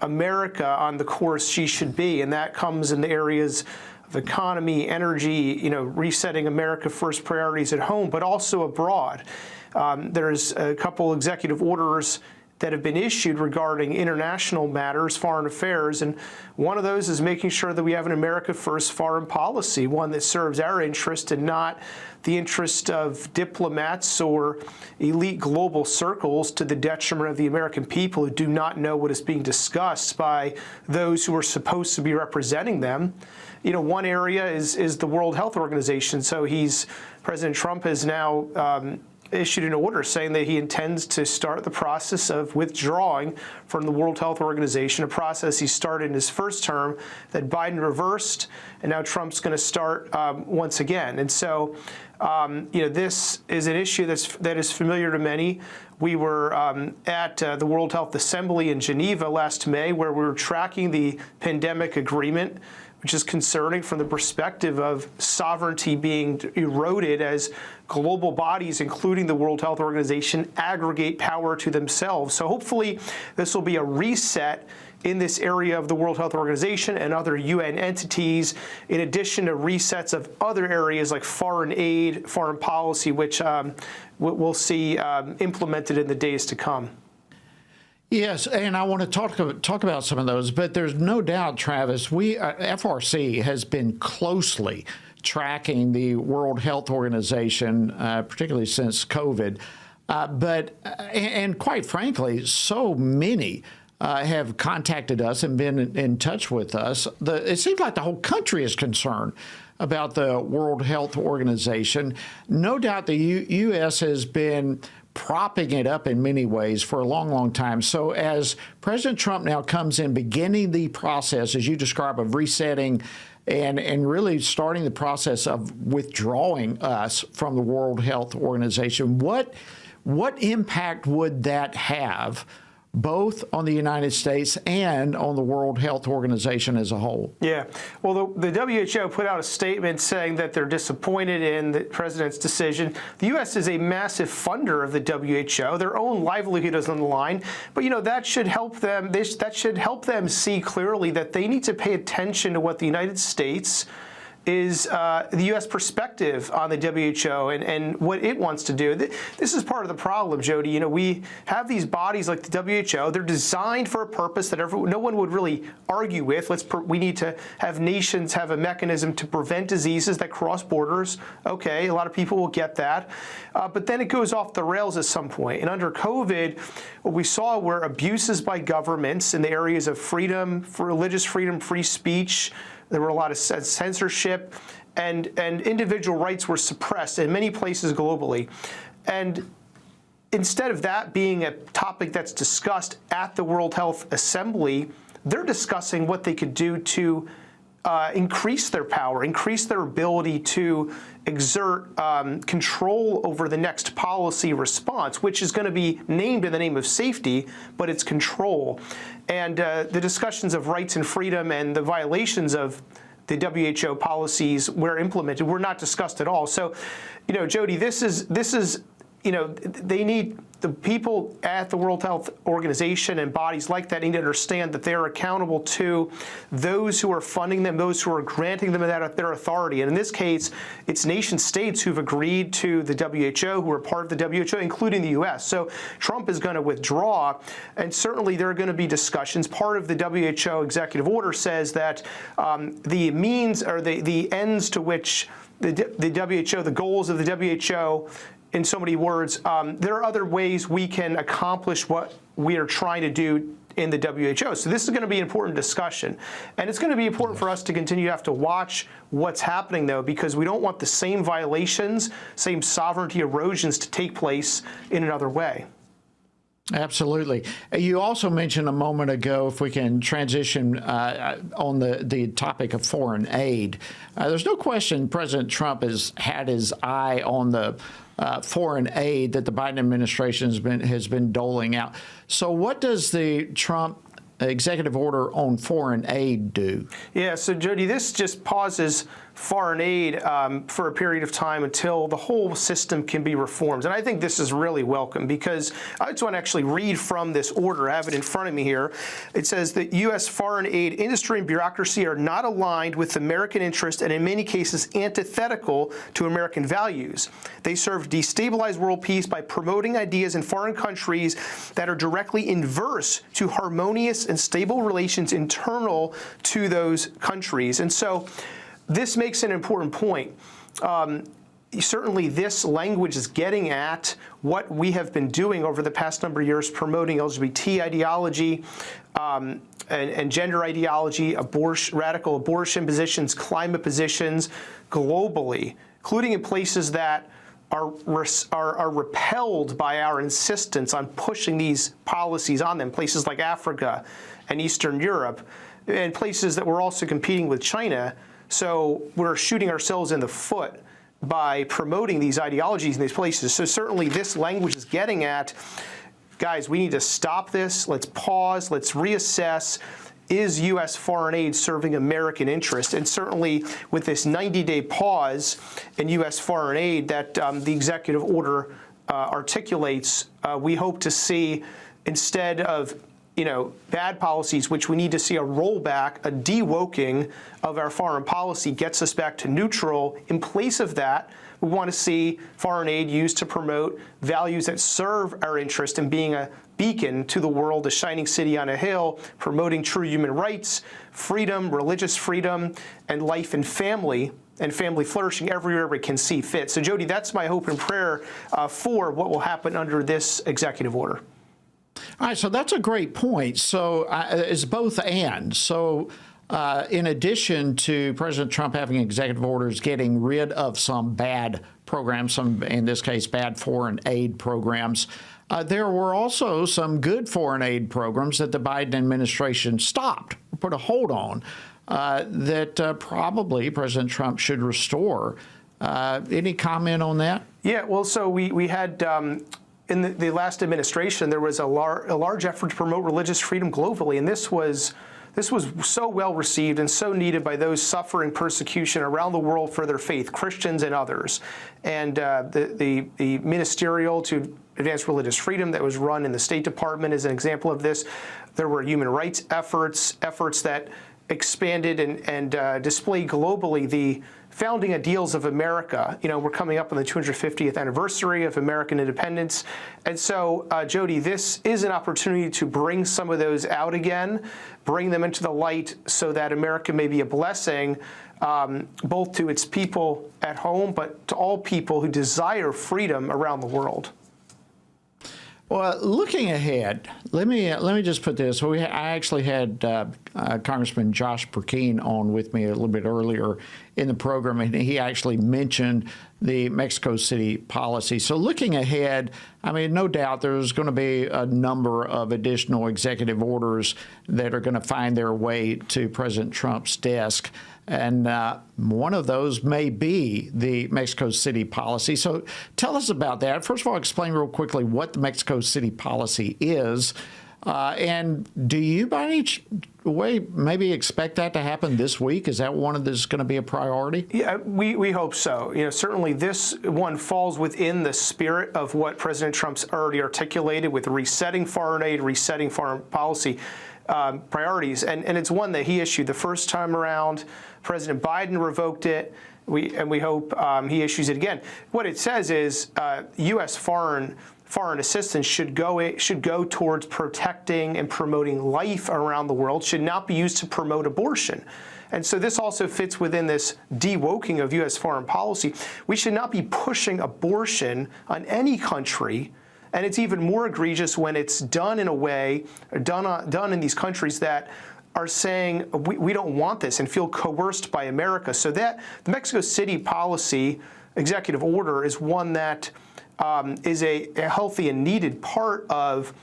Speaker 19: America on the course she should be. And that comes in the areas of economy, energy, resetting America first priorities at home, but also abroad. There's a couple executive orders that have been issued regarding international matters, foreign affairs, and one of those is making sure that we have an America First foreign policy, one that serves our interest and not the interest of diplomats or elite global circles to the detriment of the American people who do not know what is being discussed by those who are supposed to be representing them. One area is the World Health Organization. So President Trump has now issued an order saying that he intends to start the process of withdrawing from the World Health Organization, a process he started in his first term that Biden reversed, and now Trump's going to start once again. And so, this is an issue that is familiar to many. We were at the World Health Assembly in Geneva last May, where we were tracking the pandemic agreement, which is concerning from the perspective of sovereignty being eroded as global bodies, including the World Health Organization, aggregate power to themselves. So hopefully this will be a reset in this area of the World Health Organization and other UN entities, in addition to resets of other areas like foreign aid, foreign policy, which we'll see implemented in the days to come.
Speaker 4: Yes, and I want to talk about some of those, but there's no doubt, Travis, FRC has been closely tracking the World Health Organization, particularly since COVID. And quite frankly, so many have contacted us and been in touch with us. It seems like the whole country is concerned about the World Health Organization. No doubt the U.S. has been propping it up in many ways for a long, long time. So as President Trump now comes in, beginning the process, as you describe, of resetting and really starting the process of withdrawing us from the World Health Organization, what impact would that have both on the United States and on the World Health Organization as a whole?
Speaker 19: Yeah. Well, the WHO put out a statement saying that they're disappointed in the president's decision. The U.S. is a massive funder of the WHO. Their own livelihood is on the line. But, that should help them. That should help them see clearly that they need to pay attention to what the United States is the U.S. perspective on the WHO and what it wants to do. This is part of the problem, Jody. We have these bodies like the WHO. They're designed for a purpose that no one would really argue with. We need to have nations have a mechanism to prevent diseases that cross borders. Okay, a lot of people will get that. But then it goes off the rails at some point. And under COVID, what we saw were abuses by governments in the areas of freedom, religious freedom, free speech. There were a lot of censorship, and individual rights were suppressed in many places globally. And instead of that being a topic that's discussed at the World Health Assembly, they're discussing what they could do to increase their power, increase their ability to exert control over the next policy response, which is going to be named in the name of safety, but it's control. And the discussions of rights and freedom and the violations of the WHO policies were implemented were not discussed at all. So, Jody, this is they need the people at the World Health Organization and bodies like that need to understand that they're accountable to those who are funding them, those who are granting them their authority. And in this case, it's nation states who've agreed to the WHO, who are part of the WHO, including the U.S. So Trump is going to withdraw, and certainly there are going to be discussions. Part of the WHO executive order says that the means or the ends to which the WHO, the goals of the WHO, in so many words, there are other ways we can accomplish what we are trying to do in the WHO. So this is going to be an important discussion. And it's going to be important for us to continue to have to watch what's happening, though, because we don't want the same violations, same sovereignty erosions to take place in another way.
Speaker 4: Absolutely. You also mentioned a moment ago, if we can transition on the topic of foreign aid. There's no question President Trump has had his eye on the foreign aid that the Biden administration has been doling out. So what does the Trump executive order on foreign aid do? Yeah, so Jody, this just pauses foreign aid for a period of time until the whole system can be reformed. And I think this is really welcome because I just want to actually read from this order. I have it in front of me here. It says that U.S. foreign aid industry and bureaucracy are not aligned with American interest and in many cases antithetical to American values. They serve to destabilize world peace by promoting ideas in foreign countries that are directly inverse to harmonious and stable relations internal to those countries. And so this makes an important point. Certainly this language is getting at what we have been doing over the past number of years, promoting LGBT ideology and gender ideology, radical abortion positions, climate positions globally, including in places that are repelled by our insistence on pushing these policies on them, places like Africa and Eastern Europe, and places that we're also competing with China. So we're shooting ourselves in the foot by promoting these ideologies in these places. So certainly this language is getting at, guys, we need to stop this. Let's pause. Let's reassess. Is U.S. foreign aid serving American interest? And certainly with this 90-day pause in U.S. foreign aid that the executive order articulates, we hope to see, instead of bad policies, which we need to see a rollback, a de-woking of our foreign policy gets us back to neutral. In place of that, we want to see foreign aid used to promote values that serve our interest in being a beacon to the world, a shining city on a hill, promoting true human rights, freedom, religious freedom, and life and family flourishing everywhere we can see fit. So, Jody, that's my hope and prayer for what will happen under this executive order. All right, so that's a great point. So it's both and. So in addition to President Trump having executive orders getting rid of some bad programs, some, in this case, bad foreign aid programs, there were also some good foreign aid programs that the Biden administration stopped, put a hold on, that probably President Trump should restore. Any comment on that? Yeah, well, so we had in the last administration, there was a large effort to promote religious freedom globally, and this was so well received and so needed by those suffering persecution around the world for their faith, Christians and others. And the ministerial to advance religious freedom that was run in the State Department is an example of this. There were human rights efforts that expanded and displayed globally the founding ideals of America. We're coming up on the 250th anniversary of American independence. And so, Jody, this is an opportunity to bring some of those out again, bring them into the light so that America may be a blessing both to its people at home, but to all people who desire freedom around the world. Well, looking ahead, let me just put this. I actually had Congressman Josh Perkins on with me a little bit earlier in the program, and he actually mentioned the Mexico City policy. So looking ahead, I mean, no doubt there's going to be a number of additional executive orders that are going to find their way to President Trump's desk. And one of those may be the Mexico City policy. So tell us about that. First of all, explain real quickly what the Mexico City policy is, And do you by any way maybe expect that to happen this week? Is that one that's going to be a priority?
Speaker 19: Yeah, we hope so. Certainly this one falls within the spirit of what President Trump's already articulated with resetting foreign aid, resetting foreign policy priorities. And it's one that he issued the first time around. President Biden revoked it. We hope he issues it again. What it says is U.S. foreign assistance should go towards protecting and promoting life around the world, should not be used to promote abortion. And so this also fits within this de-woking of U.S. foreign policy. We should not be pushing abortion on any country, and it's even more egregious when it's done in a way, done in these countries that are saying we don't want this and feel coerced by America. So that the Mexico City policy executive order is one that is a healthy and needed part of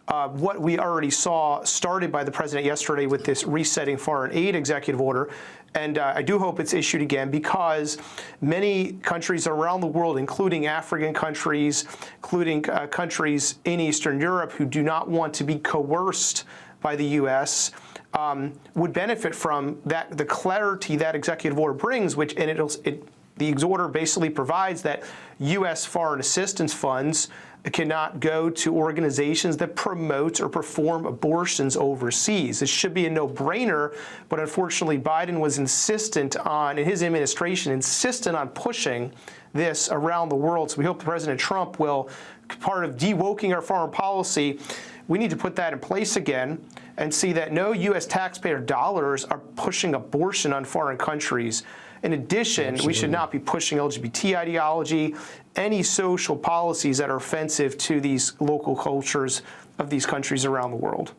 Speaker 19: what we already saw started by the president yesterday with this resetting foreign aid executive order. And I do hope it's issued again because many countries around the world, including African countries, including countries in Eastern Europe who do not want to be coerced by the U.S., would benefit from that, the clarity that executive order brings, which the order basically provides that U.S. foreign assistance funds cannot go to organizations that promote or perform abortions overseas. This should be a no-brainer, but unfortunately Biden was insistent on, in his administration, insistent on pushing this around the world. So we hope President Trump will, part of de-woking our foreign policy, we need to put that in place again and see that no U.S. taxpayer dollars are pushing abortion on foreign countries. In addition, we should not be pushing LGBT ideology, any social policies that are offensive to these local cultures of these countries around the world.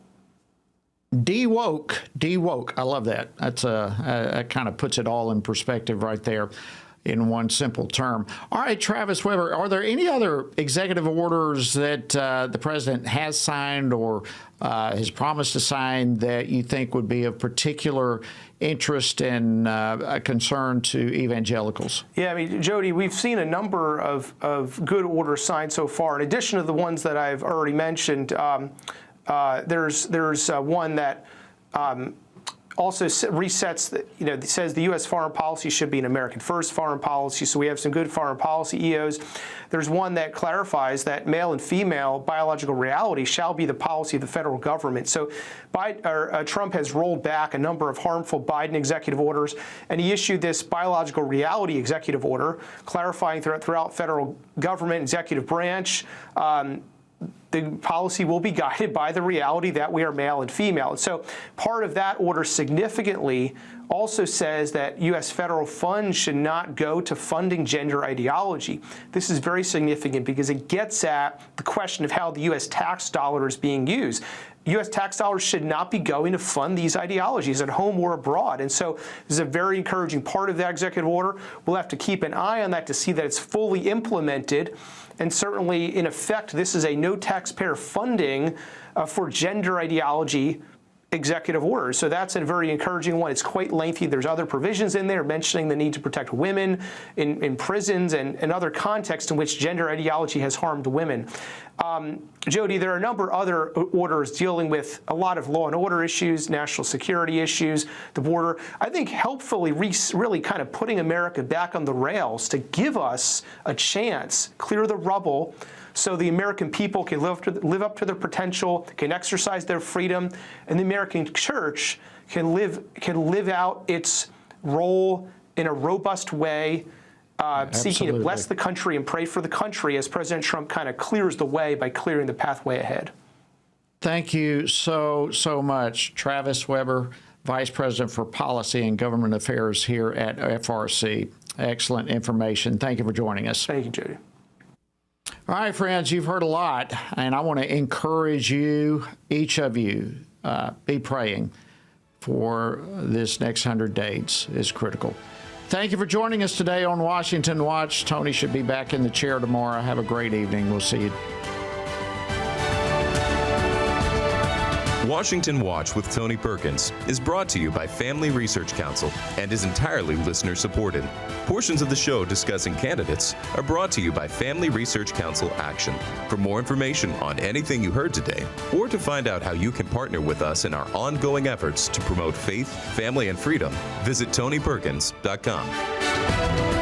Speaker 4: De-woke. I love that. That kind of puts it all in perspective right there in one simple term. All right, Travis Weber, are there any other executive orders that the president has signed or has promised to sign that you think would be of particular interest and a concern to evangelicals?
Speaker 19: Yeah, I mean, Jody, we've seen a number of good orders signed so far. In addition to the ones that I've already mentioned, there's one that also resets, says the U.S. foreign policy should be an American first foreign policy. So we have some good foreign policy EOs. There's one that clarifies that male and female biological reality shall be the policy of the federal government. So Trump has rolled back a number of harmful Biden executive orders, and he issued this biological reality executive order clarifying throughout federal government executive branch the policy will be guided by the reality that we are male and female. And so part of that order significantly also says that U.S. federal funds should not go to funding gender ideology. This is very significant because it gets at the question of how the U.S. tax dollar is being used. U.S. tax dollars should not be going to fund these ideologies at home or abroad. And so this is a very encouraging part of that executive order. We'll have to keep an eye on that to see that it's fully implemented. And certainly, in effect, this is a no taxpayer funding for gender ideology executive orders. So that's a very encouraging one. It's quite lengthy. There's other provisions in there mentioning the need to protect women in prisons and other contexts in which gender ideology has harmed women. Jody, there are a number of other orders dealing with a lot of law and order issues, national security issues, the border. I think helpfully really kind of putting America back on the rails to give us a chance, clear the rubble, so the American people can live up to their potential, can exercise their freedom, and the American church can live out its role in a robust way, seeking to bless the country and pray for the country as President Trump kind of clears the way by clearing the pathway ahead.
Speaker 4: Thank you so much, Travis Weber, Vice President for Policy and Government Affairs here at FRC. Excellent information. Thank you for joining us.
Speaker 19: Thank you, Jody.
Speaker 4: All right, friends, you've heard a lot, and I want to encourage you, each of you, be praying for this next 100 days is critical. Thank you for joining us today on Washington Watch. Tony should be back in the chair tomorrow. Have a great evening. We'll see you.
Speaker 3: Washington Watch with Tony Perkins is brought to you by Family Research Council and is entirely listener-supported. Portions of the show discussing candidates are brought to you by Family Research Council Action. For more information on anything you heard today, or to find out how you can partner with us in our ongoing efforts to promote faith, family, and freedom, visit TonyPerkins.com.